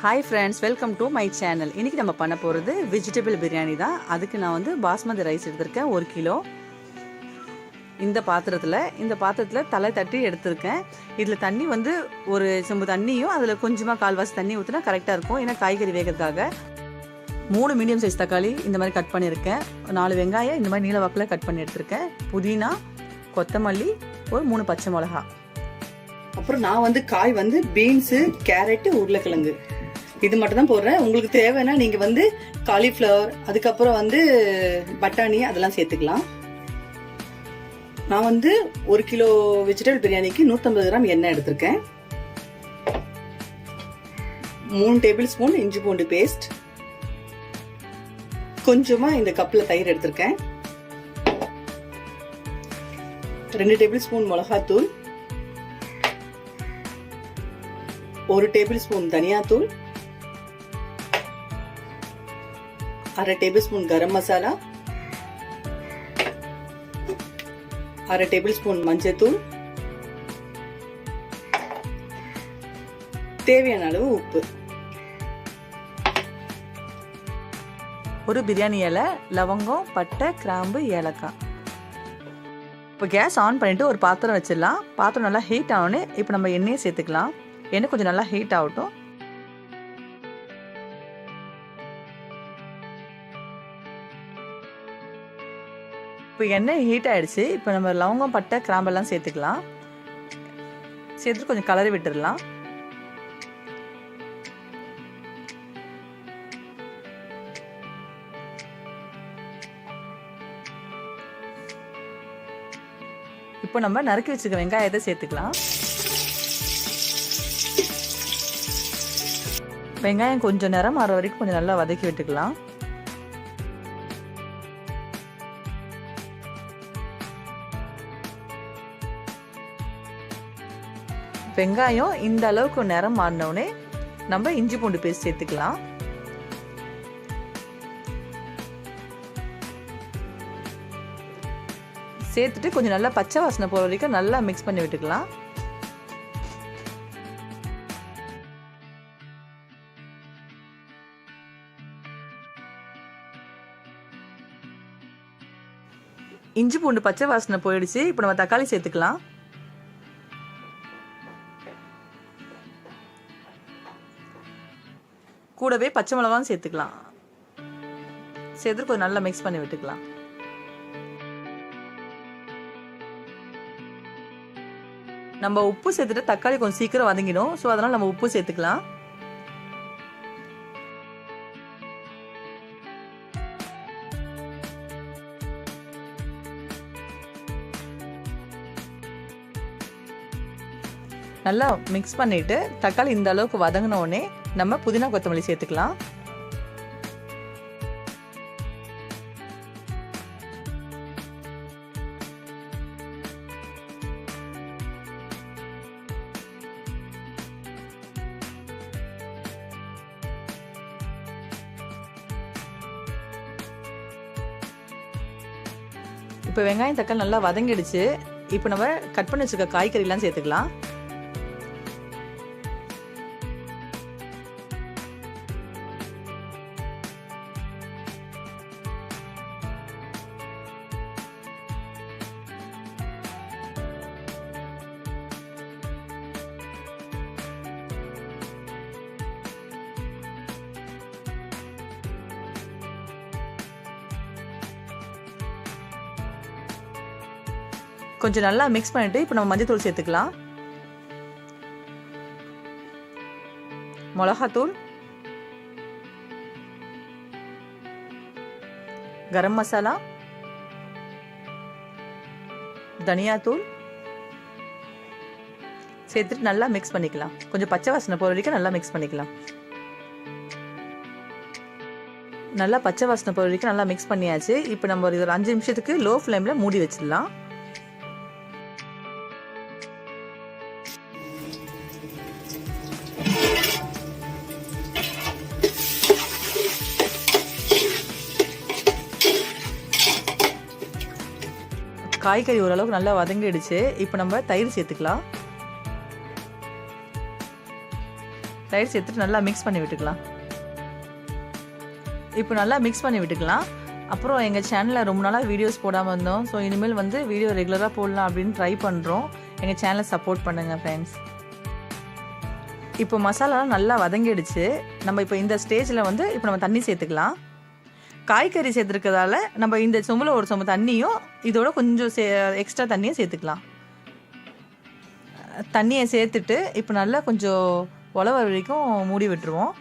Hi friends, welcome to my channel. இன்றைக்கி நம்ம பண்ண போகிறது வெஜிடபிள் பிரியாணி தான். அதுக்கு நான் வந்து பாஸ்மதி ரைஸ் எடுத்திருக்கேன் 1 கிலோ. இந்த பாத்திரத்தில் தலை தட்டி எடுத்திருக்கேன். இதில் தண்ணி வந்து ஒரு செம்பு தண்ணியும் அதில் கொஞ்சமாக கால்வாசி தண்ணி ஊற்றினா கரெக்டாக இருக்கும். ஏன்னா காய்கறி வேகிறதுக்காக 3 மீடியம் சைஸ் தக்காளி இந்த மாதிரி கட் பண்ணியிருக்கேன். 4 வெங்காயம் இந்த மாதிரி நீல வாக்கில் கட் பண்ணி எடுத்திருக்கேன். புதினா, கொத்தமல்லி, ஒரு 3 பச்சை மிளகா. அப்புறம் நான் வந்து காய் வந்து பீன்ஸு, கேரட்டு, உருளைக்கிழங்கு இது மட்டும் தான் போடுறேன். உங்களுக்கு தேவைன்னா நீங்க வந்து காலிஃப்ளவர், அதுக்கப்புறம் வந்து பட்டாணி அதெல்லாம் சேர்த்துக்கலாம். நான் வந்து 1 கிலோ வெஜிடபிள் பிரியாணிக்கு 150 கிராம் எண்ணெய் எடுத்திருக்கேன். 3 டேபிள் ஸ்பூன் இஞ்சி பூண்டு பேஸ்ட், கொஞ்சமா இந்த கப்ல தயிர் எடுத்திருக்கேன். 2 டேபிள் ஸ்பூன் மிளகாத்தூள், 1 டேபிள் ஸ்பூன் தனியாத்தூள், 1/2 table spoon garam masala, 1/2 table spoon மஞ்சத்தூள், தேவையான அளவு உப்பு, ஒரு பிரியாணி இலை, லவங்கம், பட்டை, கிராம்பு, ஏலக்காய். இப்போ கேஸ் ஆன் பண்ணிட்டு ஒரு பாத்திரம் வச்சிடலாம். பாத்திரம் நல்லா ஹீட் ஆகணும். இப்போ நம்ம எண்ணெயை சேர்த்துக்கலாம். எண்ணெய் கொஞ்சம் நல்லா ஹீட் ஆகட்டும். இப்போ எண்ணெய் ஹீட் ஆயிடுச்சு. இப்போ நம்ம லவங்கம், பட்டை, கிராம்பெல்லாம் சேர்த்துக்கலாம். சேர்த்துட்டு கொஞ்சம் கலரி விட்டுடலாம். இப்போ நம்ம நறுக்கி வச்சுக்க வெங்காயத்தை சேர்த்துக்கலாம். வெங்காயம் கொஞ்சம் நேரம் மாற வரைக்கும் கொஞ்சம் நல்லா வதக்கி விட்டுக்கலாம். வெங்காயம் இந்த அளவுக்கு நிறம் மாறினோடனே நம்ம இஞ்சி பூண்டு பேஸ்ட் சேர்த்துக்கலாம். சேர்த்துட்டு கொஞ்சம் நல்லா பச்சை வாசனை போகிற வரைக்கும் நல்லா மிக்ஸ் பண்ணி விட்டுக்கலாம். இஞ்சி பூண்டு பச்சை வாசனை போயிடுச்சு. இப்போ நம்ம தக்காளி சேர்த்துக்கலாம். கூடவே பச்சை மிளகாவும் சேர்த்துக்கலாம். சேர்த்து கொஞ்சம் நல்லா மிக்ஸ் பண்ணி விட்டுக்கலாம். நம்ம உப்பு சேர்த்துட்டு தக்காளி கொஞ்சம் சீக்கிரம் வதங்கிடும். ஸோ அதனால் நம்ம உப்பு சேர்த்துக்கலாம். நல்லா மிக்ஸ் பண்ணிட்டு தக்காளி இந்த அளவுக்கு வதங்கின உடனே நம்ம புதினா, கொத்தமல்லி சேர்த்துக்கலாம். இப்போ வெங்காயம், தக்காளி நல்லா வதங்கிடுச்சு. இப்போ நம்ம கட் பண்ணி வச்சுருக்க காய்கறிலாம் சேர்த்துக்கலாம். கொஞ்சம் நல்லா மிக்ஸ் பண்ணிட்டு இப்போ நம்ம மஞ்சத்தூள் சேர்த்துக்கலாம். மிளகாத்தூள், கரம் மசாலா, தனியாத்தூள் சேர்த்துட்டு நல்லா மிக்ஸ் பண்ணிக்கலாம். கொஞ்சம் பச்சை வாசனை போகிற வரைக்கும் நல்லா மிக்ஸ் பண்ணிக்கலாம். நல்லா பச்சை வாசனை போகிற வரைக்கும் நல்லா மிக்ஸ் பண்ணியாச்சு. இப்போ நம்ம ஒரு 5 நிமிஷத்துக்கு லோ ஃப்ளேமில் மூடி வச்சிடலாம். காய்கறி ஓரளவுக்கு நல்லா வதங்கிடுச்சு. இப்போ நம்ம தயிர் சேர்த்துக்கலாம். தயிர் சேர்த்துட்டு நல்லா மிக்ஸ் பண்ணி விட்டுக்கலாம். இப்போ நல்லா மிக்ஸ் பண்ணி விட்டுக்கலாம். அப்புறம் எங்கள் சேனலில் ரொம்ப நாளாக வீடியோஸ் போடாமல் இருந்தோம். ஸோ இனிமேல் வந்து வீடியோ ரெகுலராக போடலாம் அப்படின்னு ட்ரை பண்ணுறோம். எங்கள் சேனலை சப்போர்ட் பண்ணுங்கள் ஃப்ரெண்ட்ஸ். இப்போ மசாலாலாம் நல்லா வதங்கிடுச்சு. நம்ம இப்போ இந்த ஸ்டேஜில் வந்து இப்போ நம்ம தண்ணி சேர்த்துக்கலாம். காய்கறி சேர்த்துருக்கிறதால நம்ம இந்த சொம்பில் ஒரு சொம்பு தண்ணியும் இதோட கொஞ்சம் எக்ஸ்ட்ரா தண்ணியும் சேர்த்துக்கலாம். தண்ணியை சேர்த்துட்டு இப்போ நல்லா கொஞ்சம் உலவ வரைக்கும் மூடி விட்டுருவோம்.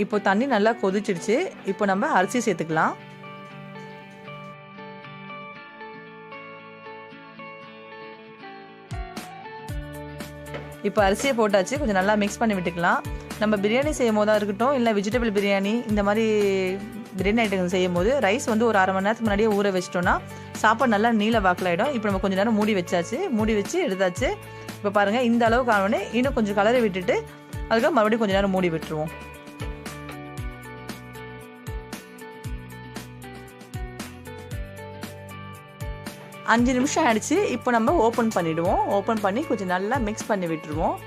இப்போ தண்ணி நல்லா கொதிச்சிடுச்சு. இப்போ நம்ம அரிசி சேர்த்துக்கலாம். இப்போ அரிசியை போட்டாச்சு. கொஞ்சம் நல்லா மிக்ஸ் பண்ணி விட்டுக்கலாம். நம்ம பிரியாணி செய்யும் போதாக இருக்கட்டும், இல்லை வெஜிடபிள் பிரியாணி இந்த மாதிரி பிரியாணி ஐட்டங்கள் செய்யும் போது ரைஸ் வந்து ஒரு 1/2 மணி நேரத்துக்கு முன்னாடியே ஊற வச்சிட்டோம்னா சாப்பாடு நல்லா நீல வாக்கிலாயிடும். இப்போ நம்ம கொஞ்சம் நேரம் மூடி வச்சாச்சு. மூடி வச்சு எடுத்தாச்சு. இப்போ பாருங்கள், இந்த அளவுக்கு ஆனோடனே இன்னும் கொஞ்சம் கலரை விட்டுட்டு அதுக்காக மறுபடியும் கொஞ்சம் நேரம் மூடி விட்டுருவோம். அஞ்சு நிமிஷம் ஆயிடுச்சு. இப்போ நம்ம ஓப்பன் பண்ணிவிடுவோம். ஓப்பன் பண்ணி கொஞ்சம் நல்லா மிக்ஸ் பண்ணி விட்டுருவோம்.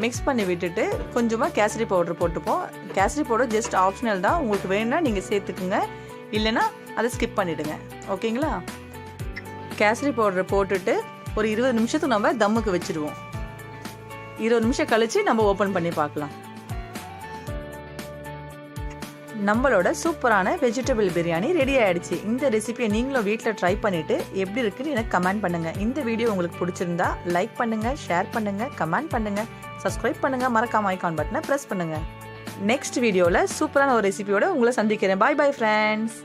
மிக்ஸ் பண்ணி விட்டுட்டு கொஞ்சமாக கேசரி பவுடர் போட்டுப்போம். கேசரி பவுடர் ஜஸ்ட் ஆப்ஷனல் தான். உங்களுக்கு வேணும்னா நீங்கள் சேர்த்துக்குங்க, இல்லைன்னா அதை ஸ்கிப் பண்ணிவிடுங்க. ஓகேங்களா? கேசரி பவுடரை போட்டுட்டு ஒரு 20 நிமிஷத்துக்கு நம்ம தம்முக்கு வச்சுருவோம். 20 நிமிஷம் கழித்து நம்ம ஓப்பன் பண்ணி பார்க்கலாம். நம்மளோட சூப்பரான வெஜிடபிள் பிரியாணி ரெடி ஆயிடுச்சு. இந்த ரெசிபியை நீங்களும் வீட்டில் ட்ரை பண்ணிவிட்டு எப்படி இருக்குன்னு எனக்கு கமெண்ட் பண்ணுங்கள். இந்த வீடியோ உங்களுக்கு பிடிச்சிருந்தா லைக் பண்ணுங்கள், ஷேர் பண்ணுங்கள், கமெண்ட் பண்ணுங்கள், சப்ஸ்கிரைப் பண்ணுங்கள், மறக்காம ஐகான் பட்டனை ப்ரெஸ் பண்ணுங்கள். நெக்ஸ்ட் வீடியோவில் சூப்பரான ஒரு ரெசிபியோட உங்களை சந்திக்கிறேன். பாய் பாய் ஃப்ரெண்ட்ஸ்.